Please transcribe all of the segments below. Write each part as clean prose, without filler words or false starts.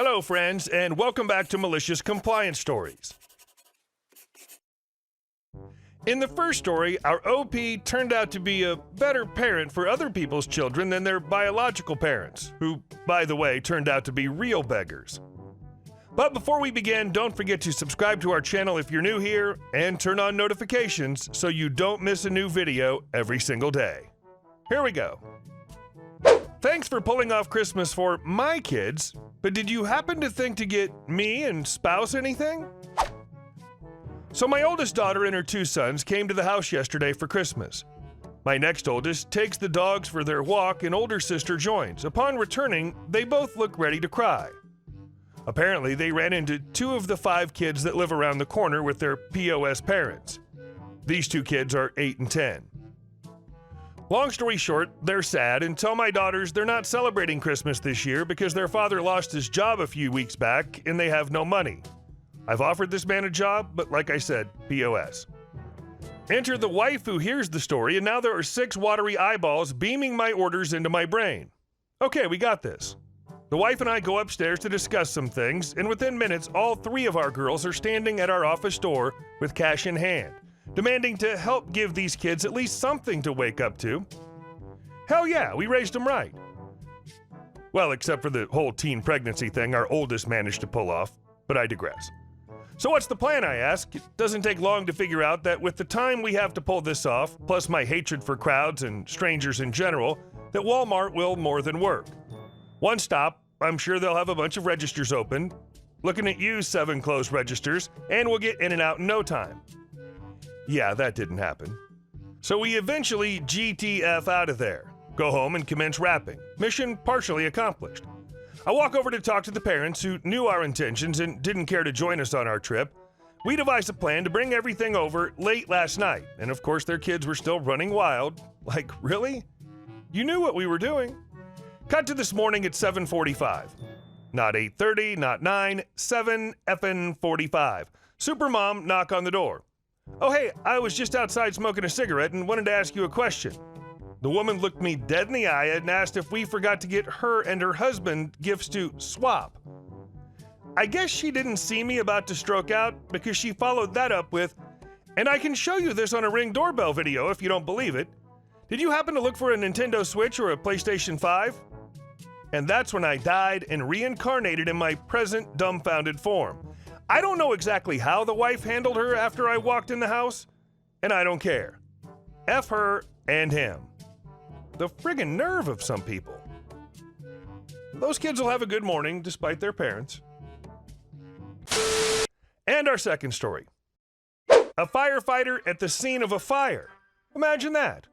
Hello, friends, and welcome back to Malicious Compliance Stories. In the first story, our OP turned out to be a better parent for other people's children than their biological parents, who, by the way, turned out to be real beggars. But before we begin, don't forget to subscribe to our channel if you're new here, and turn on notifications so you don't miss a new video every single day. Here we go. Thanks for pulling off Christmas for my kids, but did you happen to think to get me and spouse anything? So my oldest daughter and her two sons came to the house yesterday for Christmas. My next oldest takes the dogs for their walk and older sister joins. Upon returning, they both look ready to cry. Apparently, they ran into two of the 5 kids that live around the corner with their POS parents. These 2 kids are 8 and 10. Long story short, they're sad and tell my daughters they're not celebrating Christmas this year because their father lost his job a few weeks back and they have no money. I've offered this man a job, but like I said, POS. Enter the wife who hears the story, and now there are 6 watery eyeballs beaming my orders into my brain. Okay, we got this. The wife and I go upstairs to discuss some things, and within minutes, all 3 of our girls are standing at our office door with cash in hand, demanding to help give these kids at least something to wake up to. Hell yeah, we raised them right. Well, except for the whole teen pregnancy thing our oldest managed to pull off, but I digress. So what's the plan, I ask? It doesn't take long to figure out that with the time we have to pull this off, plus my hatred for crowds and strangers in general, that Walmart will more than work. One stop, I'm sure they'll have a bunch of registers open. Looking at you, 7 closed registers, and we'll get in and out in no time. Yeah, that didn't happen. So we eventually GTF out of there, go home and commence wrapping. Mission partially accomplished. I walk over to talk to the parents who knew our intentions and didn't care to join us on our trip. We devised a plan to bring everything over late last night, and of course their kids were still running wild. Like, really? You knew what we were doing. Cut to this morning at 7:45. Not 8:30, not 9, 7:45. Supermom knock on the door. Oh hey, I was just outside smoking a cigarette and wanted to ask you a question. The woman looked me dead in the eye and asked if we forgot to get her and her husband gifts to swap. I guess she didn't see me about to stroke out because she followed that up with, and I can show you this on a Ring doorbell video if you don't believe it. Did you happen to look for a Nintendo Switch or a PlayStation 5? And that's when I died and reincarnated in my present dumbfounded form. I don't know exactly how the wife handled her after I walked in the house, and I don't care. F her and him. The friggin' nerve of some people. Those kids will have a good morning despite their parents. And our second story. A firefighter at the scene of a fire. Imagine that.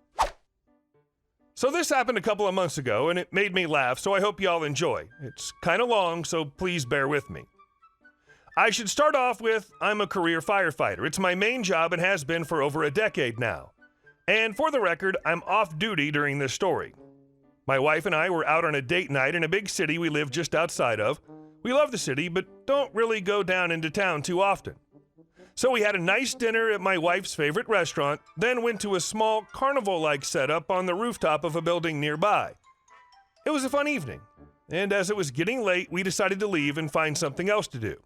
So this happened a couple of months ago and it made me laugh, so I hope y'all enjoy. It's kind of long, so please bear with me. I should start off with, I'm a career firefighter. It's my main job and has been for over a decade now. And for the record, I'm off duty during this story. My wife and I were out on a date night in a big city we live just outside of. We love the city, but don't really go down into town too often. So we had a nice dinner at my wife's favorite restaurant, then went to a small carnival-like setup on the rooftop of a building nearby. It was a fun evening, and as it was getting late, we decided to leave and find something else to do.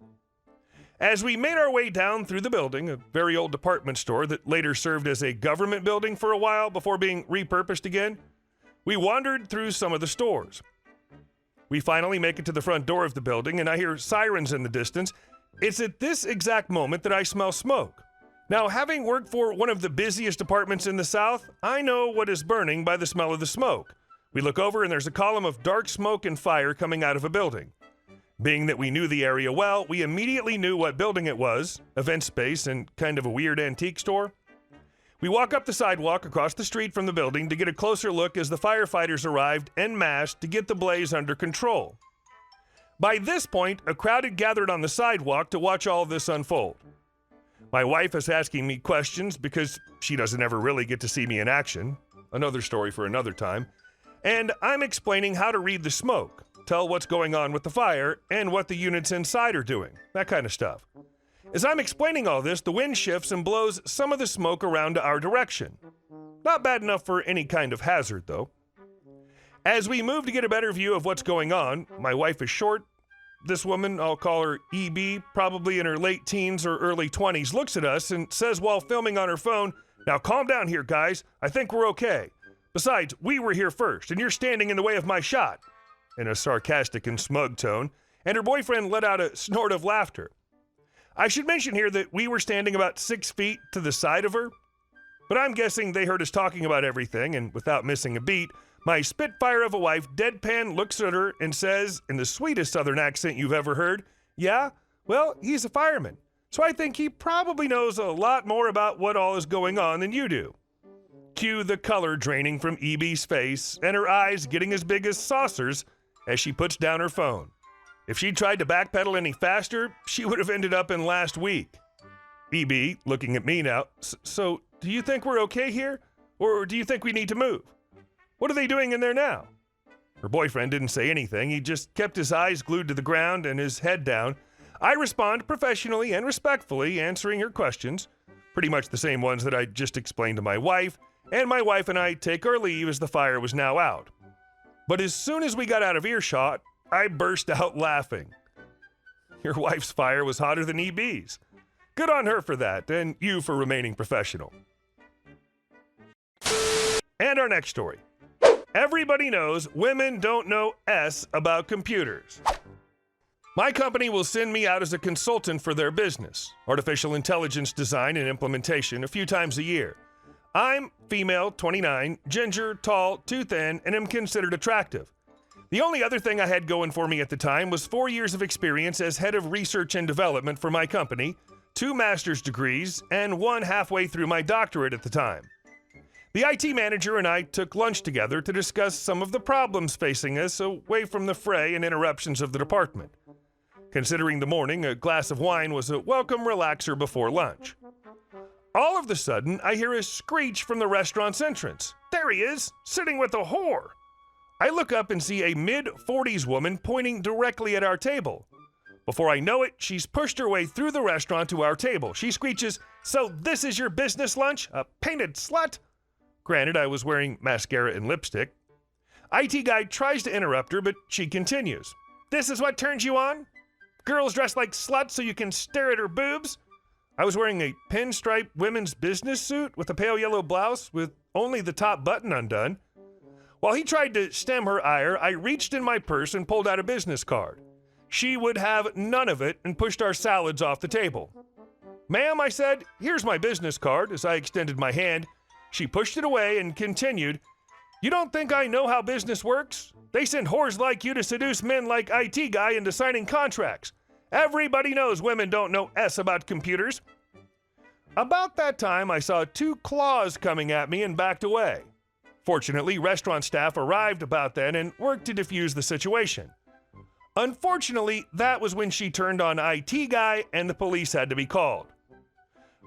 As we made our way down through the building, a very old department store that later served as a government building for a while before being repurposed again, we wandered through some of the stores. We finally make it to the front door of the building, and I hear sirens in the distance. It's at this exact moment that I smell smoke. Now, having worked for one of the busiest departments in the South, I know what is burning by the smell of the smoke. We look over, and there's a column of dark smoke and fire coming out of a building. Being that we knew the area well, we immediately knew what building it was, event space and kind of a weird antique store. We walk up the sidewalk across the street from the building to get a closer look as the firefighters arrived en masse to get the blaze under control. By this point, a crowd had gathered on the sidewalk to watch all of this unfold. My wife is asking me questions because she doesn't ever really get to see me in action. Another story for another time. And I'm explaining how to read the smoke, tell what's going on with the fire, and what the units inside are doing, that kind of stuff. As I'm explaining all this, the wind shifts and blows some of the smoke around to our direction. Not bad enough for any kind of hazard, though. As we move to get a better view of what's going on, my wife is short, this woman, I'll call her EB, probably in her late teens or early 20s, looks at us and says while filming on her phone, "Now calm down here, guys. I think we're okay. Besides, we were here first, and you're standing in the way of my shot," in a sarcastic and smug tone, and her boyfriend let out a snort of laughter. I should mention here that we were standing about 6 feet to the side of her, but I'm guessing they heard us talking about everything, and without missing a beat, my spitfire of a wife deadpan looks at her and says, in the sweetest southern accent you've ever heard, "Yeah, well, he's a fireman, so I think he probably knows a lot more about what all is going on than you do." Cue the color draining from EB's face and her eyes getting as big as saucers as she puts down her phone. If she tried to backpedal any faster, she would have ended up in last week. EB, looking at me now, "So, do you think we're okay here? Or do you think we need to move? What are they doing in there now?" Her boyfriend didn't say anything. He just kept his eyes glued to the ground and his head down. I respond professionally and respectfully, answering her questions, pretty much the same ones that I just explained to my wife, and my wife and I take our leave as the fire was now out. But as soon as we got out of earshot, I burst out laughing. Your wife's fire was hotter than EB's. Good on her for that, and you for remaining professional. And our next story. Everybody knows women don't know S about computers. My company will send me out as a consultant for their business, artificial intelligence design and implementation, a few times a year. I'm female, 29, ginger, tall, too thin, and am considered attractive. The only other thing I had going for me at the time was 4 years of experience as head of research and development for my company, 2 master's degrees, and 1 halfway through my doctorate at the time. The IT manager and I took lunch together to discuss some of the problems facing us away from the fray and interruptions of the department. Considering the morning, a glass of wine was a welcome relaxer before lunch. All of a sudden, I hear a screech from the restaurant's entrance. There he is, sitting with a whore. I look up and see a mid-40s woman pointing directly at our table. Before I know it, she's pushed her way through the restaurant to our table. She screeches, "So this is your business lunch, a painted slut?" Granted, I was wearing mascara and lipstick. IT guy tries to interrupt her, but she continues. "This is what turns you on? Girls dressed like sluts so you can stare at her boobs?" I was wearing a pinstripe women's business suit with a pale yellow blouse with only the top button undone. While he tried to stem her ire, I reached in my purse and pulled out a business card. She would have none of it and pushed our salads off the table. "Ma'am," I said, "here's my business card," as I extended my hand. She pushed it away and continued, "You don't think I know how business works? They send whores like you to seduce men like IT guy into signing contracts. Everybody knows women don't know S about computers." About that time, I saw 2 claws coming at me and backed away. Fortunately, restaurant staff arrived about then and worked to defuse the situation. Unfortunately, that was when she turned on IT guy and the police had to be called.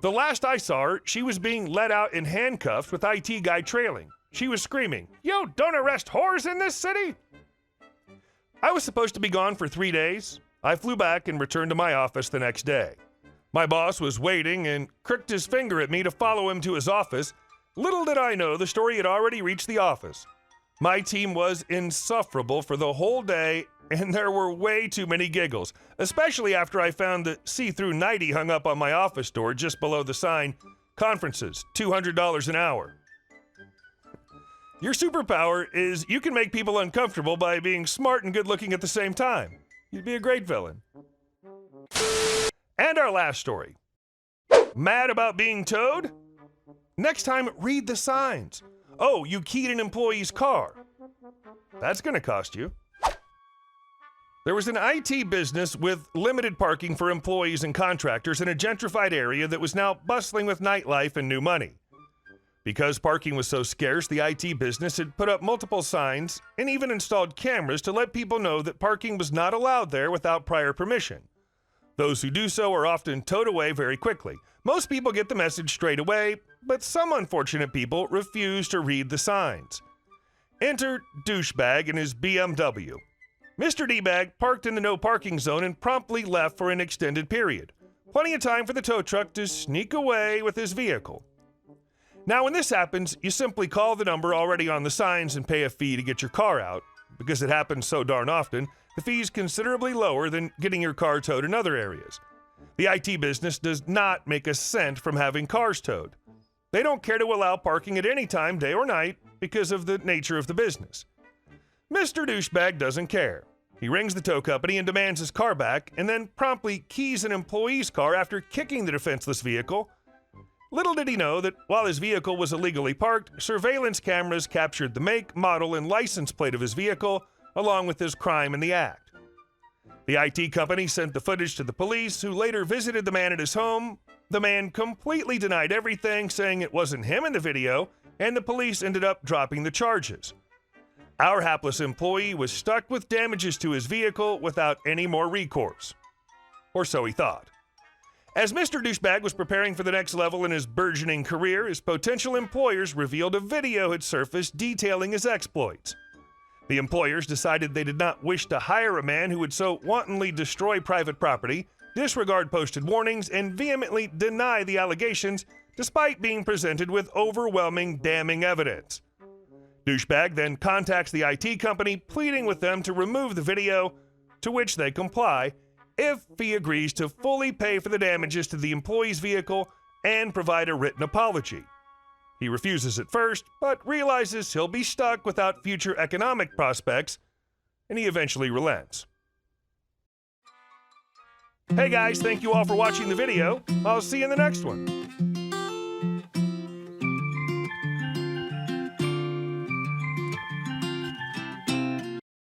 The last I saw her, she was being let out in handcuffs with IT guy trailing. She was screaming, "You don't arrest whores in this city!" I was supposed to be gone for 3 days. I flew back and returned to my office the next day. My boss was waiting and crooked his finger at me to follow him to his office. Little did I know the story had already reached the office. My team was insufferable for the whole day, and there were way too many giggles, especially after I found the see-through nightie hung up on my office door just below the sign, "Conferences, $200 an hour." Your superpower is you can make people uncomfortable by being smart and good-looking at the same time. You'd be a great villain. And our last story. Mad about being towed? Next time, read the signs. Oh, you keyed an employee's car. That's going to cost you. There was an IT business with limited parking for employees and contractors in a gentrified area that was now bustling with nightlife and new money. Because parking was so scarce, the IT business had put up multiple signs and even installed cameras to let people know that parking was not allowed there without prior permission. Those who do so are often towed away very quickly. Most people get the message straight away, but some unfortunate people refuse to read the signs. Enter douchebag in his BMW. Mr. D-Bag parked in the no parking zone and promptly left for an extended period. Plenty of time for the tow truck to sneak away with his vehicle. Now, when this happens, you simply call the number already on the signs and pay a fee to get your car out. Because it happens so darn often, the fee's considerably lower than getting your car towed in other areas. The IT business does not make a cent from having cars towed. They don't care to allow parking at any time, day or night, because of the nature of the business. Mr. Douchebag doesn't care. He rings the tow company and demands his car back, and then promptly keys an employee's car after kicking the defenseless vehicle. Little did he know that while his vehicle was illegally parked, surveillance cameras captured the make, model, and license plate of his vehicle, along with his crime in the act. The IT company sent the footage to the police, who later visited the man at his home. The man completely denied everything, saying it wasn't him in the video, and the police ended up dropping the charges. Our hapless employee was stuck with damages to his vehicle without any more recourse. Or so he thought. As Mr. Douchebag was preparing for the next level in his burgeoning career, his potential employers revealed a video had surfaced detailing his exploits. The employers decided they did not wish to hire a man who would so wantonly destroy private property, disregard posted warnings, and vehemently deny the allegations, despite being presented with overwhelming damning evidence. Douchebag then contacts the IT company, pleading with them to remove the video, to which they comply, if he agrees to fully pay for the damages to the employee's vehicle and provide a written apology. He refuses at first, but realizes he'll be stuck without future economic prospects, and he eventually relents. Hey guys, thank you all for watching the video. I'll see you in the next one.